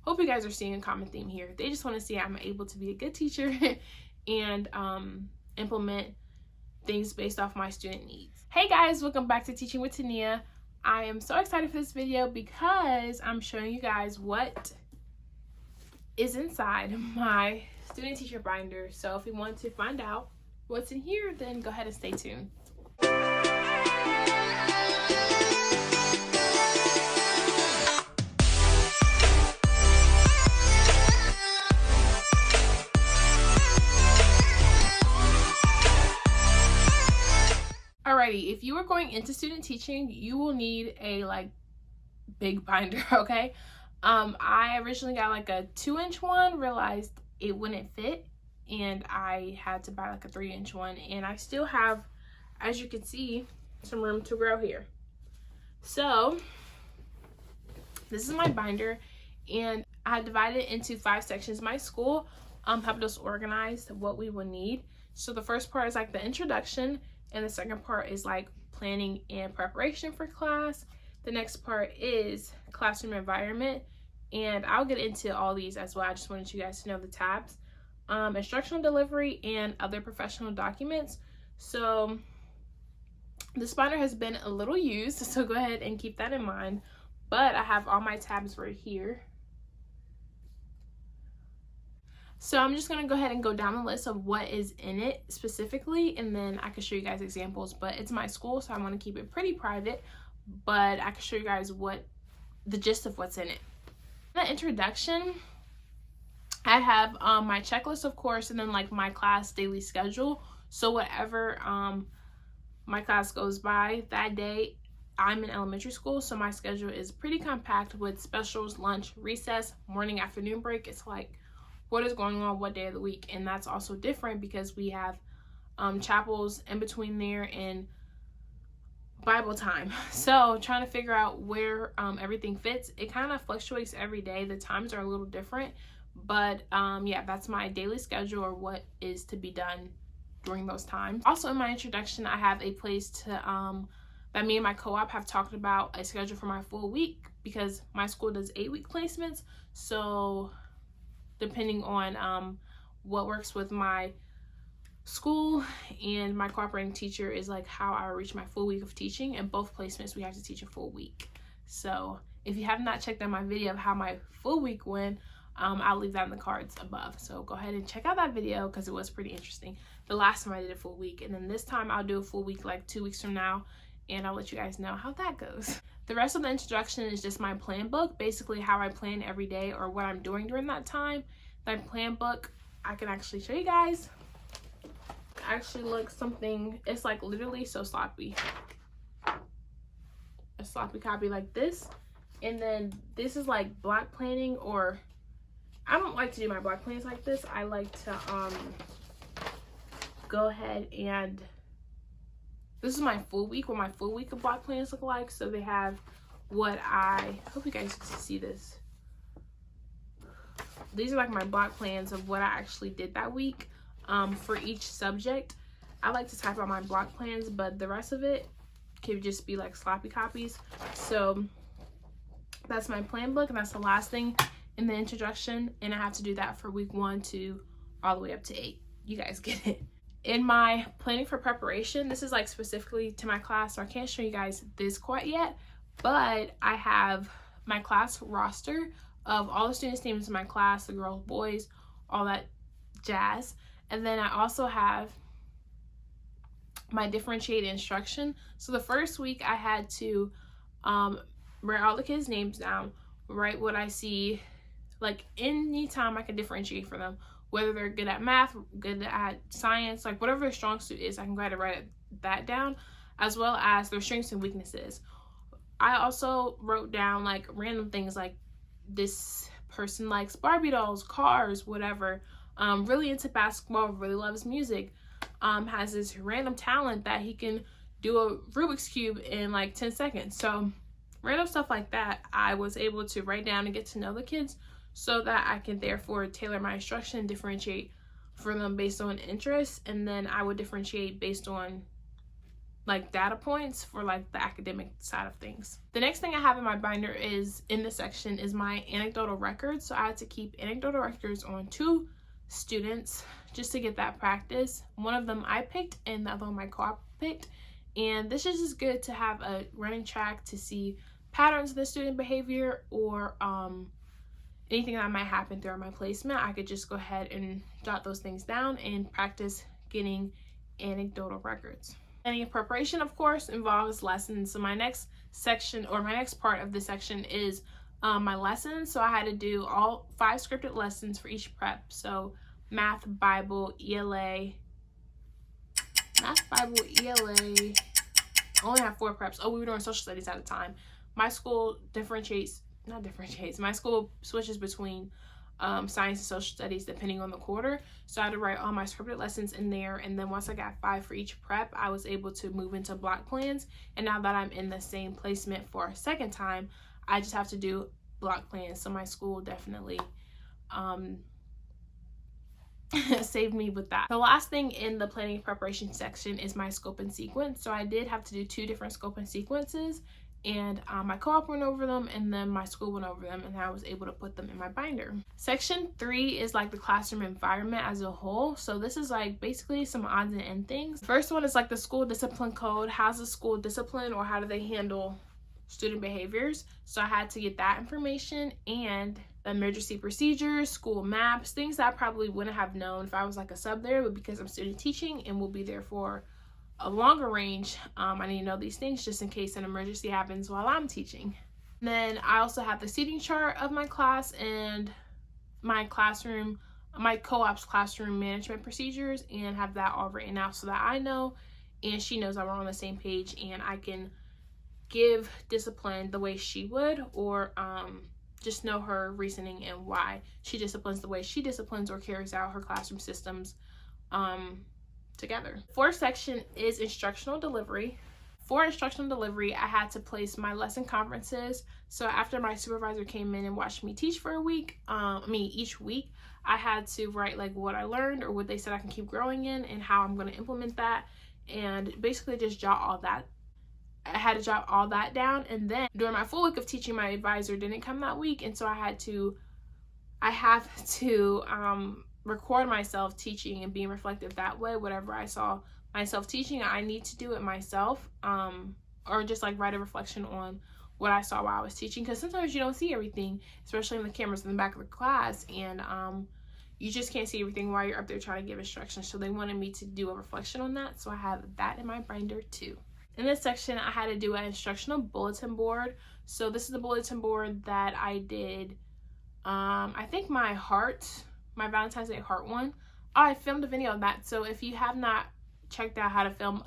hope you guys are seeing a common theme here. They just want to see I'm able to be a good teacher and implement things based off my student needs. Hey guys, welcome back to Teaching with Tania. I am so excited for this video because I'm showing you guys what is inside my student teacher binder. So if you want to find out what's in here, then go ahead and stay tuned. Alrighty, if you are going into student teaching, you will need a big binder, okay? I originally got like a 2-inch one, realized it wouldn't fit, and I had to buy like a 3-inch one, and I still have, as you can see, some room to grow here. So this is my binder, and I divided it into 5 sections. My school helped us organize what we would need. So the first part is like the introduction, and the second part is like planning and preparation for class. The next part is classroom environment, and I'll get into all these as well. I just wanted you guys to know the tabs. Instructional delivery and other professional documents. So this binder has been a little used, so go ahead and keep that in mind. But I have all my tabs right here. So I'm just going to go ahead and go down the list of what is in it specifically, and then I can show you guys examples. But it's my school, so I want to keep it pretty private, but I can show you guys what the gist of what's in it. The introduction, I have my checklist, of course, and then like my class daily schedule. So whatever my class goes by that day, I'm in elementary school, so my schedule is pretty compact with specials, lunch, recess, morning, afternoon break. It's like what is going on what day of the week, and that's also different because we have chapels in between there and Bible time. So trying to figure out where everything fits. It kind of fluctuates every day. The times are a little different, but yeah, that's my daily schedule or what is to be done during those times. Also in my introduction, I have a place to that me and my co-op have talked about a schedule for my full week, because my school does 8-week placements. So depending on what works with my school and my cooperating teacher is like how I reach my full week of teaching. And both placements we have to teach a full week. So if you have not checked out my video of how my full week went, I'll leave that in the cards above. So go ahead and check out that video because it was pretty interesting. The last time I did a full week, and then this time I'll do a full week like 2 weeks from now, and I'll let you guys know how that goes. The rest of the introduction is just my plan book, basically how I plan every day or what I'm doing during that time. My plan book, I can actually show you guys. It actually looks something, it's like literally so sloppy. A sloppy copy like this. And then this is like block planning, or I don't like to do my block plans like this. I like to go ahead and, this is my full week, what my full week of block plans look like. So they have what I hope you guys can see this. These are like my block plans of what I actually did that week for each subject. I like to type out my block plans, but the rest of it can just be like sloppy copies. So that's my plan book, and that's the last thing in the introduction, and I have to do that for week 1 to all the way up to 8. You guys get it. In my planning for preparation, this is like specifically to my class, so I can't show you guys this quite yet, but I have my class roster of all the students' names in my class, the girls, boys, all that jazz. And then I also have my differentiated instruction. So the first week I had to write all the kids' names down, write what I see, like anytime I can differentiate for them, whether they're good at math, good at science, like whatever their strong suit is, I can go ahead and write that down, as well as their strengths and weaknesses. I also wrote down like random things like this person likes Barbie dolls, cars, whatever, really into basketball, really loves music, has this random talent that he can do a Rubik's Cube in like 10 seconds. So random stuff like that, I was able to write down and get to know the kids so that I can therefore tailor my instruction and differentiate for them based on interests. And then I would differentiate based on like data points for like the academic side of things. The next thing I have in my binder is in this section is my anecdotal records. So I had to keep anecdotal records on 2 students just to get that practice. One of them I picked and the other one my co-op picked. And this is just good to have a running track to see patterns of the student behavior or anything that might happen throughout my placement. I could just go ahead and jot those things down and practice getting anecdotal records. Planning and preparation, of course, involves lessons. So my next section, or my next part of this section, is my lessons. So I had to do all 5 scripted lessons for each prep. So math, Bible, ELA. Math, Bible, ELA. I only have 4 preps. Oh, we were doing social studies at a time. My school my school switches between science and social studies depending on the quarter. So I had to write all my scripted lessons in there, and then once I got 5 for each prep, I was able to move into block plans. And now that I'm in the same placement for a second time, I just have to do block plans. So my school definitely saved me with that. The last thing in the planning and preparation section is my scope and sequence. So I did have to do 2 different scope and sequences, and my co-op went over them, and then my school went over them, and I was able to put them in my binder. Section 3 is like the classroom environment as a whole. So this is like basically some odds and end things. The first one is like the school discipline code. How's the school discipline, or how do they handle student behaviors? So I had to get that information, and the emergency procedures, school maps, things that I probably wouldn't have known if I was like a sub there, but because I'm student teaching and will be there for a longer range, I need to know these things just in case an emergency happens while I'm teaching. And then I also have the seating chart of my class and my classroom, my co-op's classroom management procedures, and have that all written out so that I know and she knows that we're on the same page, and I can give discipline the way she would, or just know her reasoning and why she disciplines the way she disciplines or carries out her classroom systems together. 4th section is instructional delivery. For instructional delivery, I had to place my lesson conferences. So after my supervisor came in and watched me teach for a week, each week, I had to write like what I learned or what they said I can keep growing in and how I'm going to implement that, and basically just jot all that. I had to jot all that down. And then during my full week of teaching, my advisor didn't come that week, and so I have to record myself teaching and being reflective that way. Whatever I saw myself teaching, I need to do it myself, or just like write a reflection on what I saw while I was teaching, because sometimes you don't see everything, especially in the cameras in the back of the class, and you just can't see everything while you're up there trying to give instructions. So they wanted me to do a reflection on that, so I have that in my binder too. In this section, I had to do an instructional bulletin board. So this is the bulletin board that I did, I think my Valentine's Day heart one. I filmed a video of that. So if you have not checked out how to film,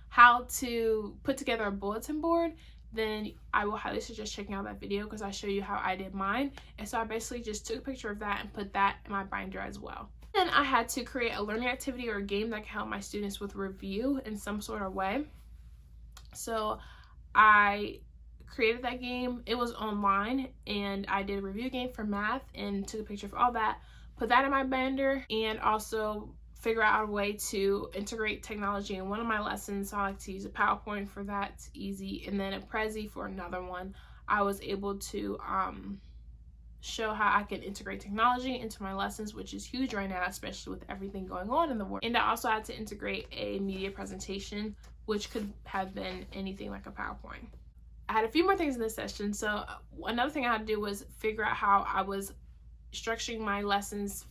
how to put together a bulletin board, then I will highly suggest checking out that video, because I show you how I did mine. And so I basically just took a picture of that and put that in my binder as well. Then I had to create a learning activity or a game that can help my students with review in some sort of way. So I created that game. It was online, and I did a review game for math and took a picture of all that, put that in my binder, and also figure out a way to integrate technology in one of my lessons. So I like to use a PowerPoint for that. It's easy. And then a Prezi for another one. I was able to show how I can integrate technology into my lessons, which is huge right now, especially with everything going on in the world. And I also had to integrate a media presentation, which could have been anything like a PowerPoint. I had a few more things in this session. So another thing I had to do was figure out how I was structuring my lessons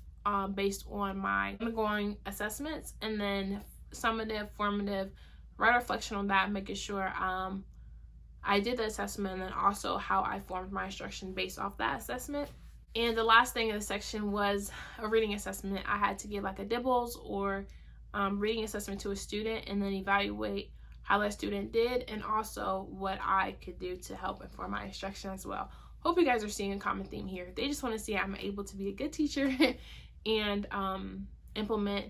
based on my ongoing assessments, and then summative, formative, write a reflection on that, making sure I did the assessment, and then also how I formed my instruction based off that assessment. And the last thing in the section was a reading assessment. I had to give like a DIBELS or reading assessment to a student, and then evaluate how that student did, and also what I could do to help inform my instruction as well. Hope you guys are seeing a common theme here. They just want to see I'm able to be a good teacher and implement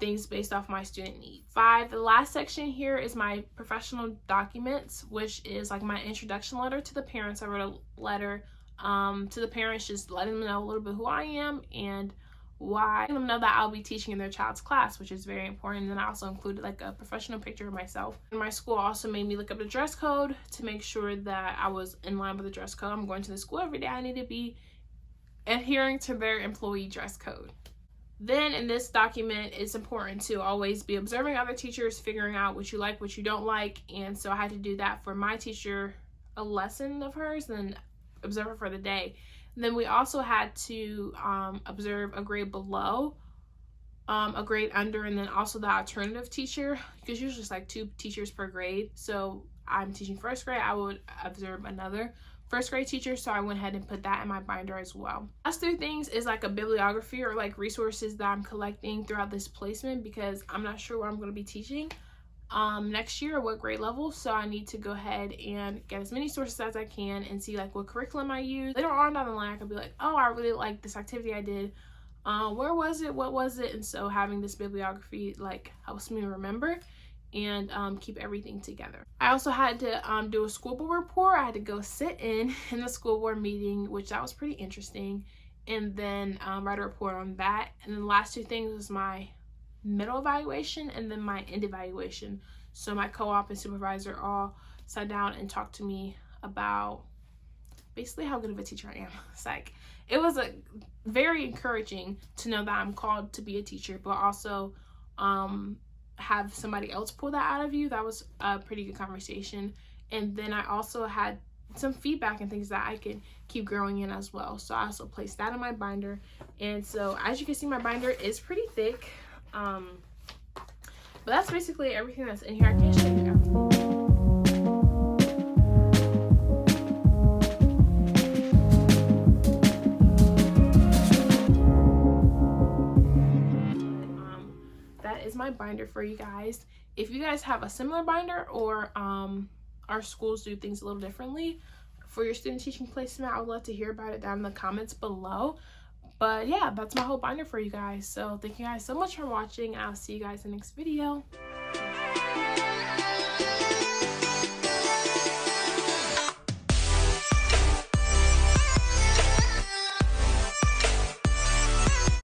things based off my student needs. 5, the last section here is my professional documents, which is like my introduction letter to the parents. I wrote a letter to the parents just letting them know a little bit who I am and why. Let them know that I'll be teaching in their child's class, which is very important. And then I also included like a professional picture of myself. And my school also made me look up the dress code to make sure that I was in line with the dress code. I'm going to the school every day. I need to be adhering to their employee dress code. Then in this document, it's important to always be observing other teachers, figuring out what you like, what you don't like. And so I had to do that for my teacher, a lesson of hers, and observe her for the day. And then we also had to observe a grade below, a grade under, and then also the alternative teacher, because usually it's like 2 teachers per grade. So I'm teaching first grade, I would observe another first grade teacher, so I went ahead and put that in my binder as well. Last 3 things is like a bibliography or like resources that I'm collecting throughout this placement, because I'm not sure what I'm going to be teaching next year or what grade level, so I need to go ahead and get as many sources as I can and see like what curriculum I use. Later on down the line I could be like, oh, I really like this activity I did, where was it, what was it? And so having this bibliography like helps me remember and keep everything together. I also had to do a school board report. I had to go sit in the school board meeting, which that was pretty interesting, and then write a report on that. And then the last 2 things was my middle evaluation and then my end evaluation. So my co-op and supervisor all sat down and talked to me about basically how good of a teacher I am. It's like, it was a very encouraging to know that I'm called to be a teacher, but also have somebody else pull that out of you. That was a pretty good conversation. And then I also had some feedback and things that I can keep growing in as well. So I also placed that in my binder. And so as you can see, my binder is pretty thick. But that's basically everything that's in here. I can't show you everything. That is my binder for you guys. If you guys have a similar binder, or our schools do things a little differently for your student teaching placement, I would love to hear about it down in the comments below. But yeah, that's my whole binder for you guys. So thank you guys so much for watching. I'll see you guys in the next video.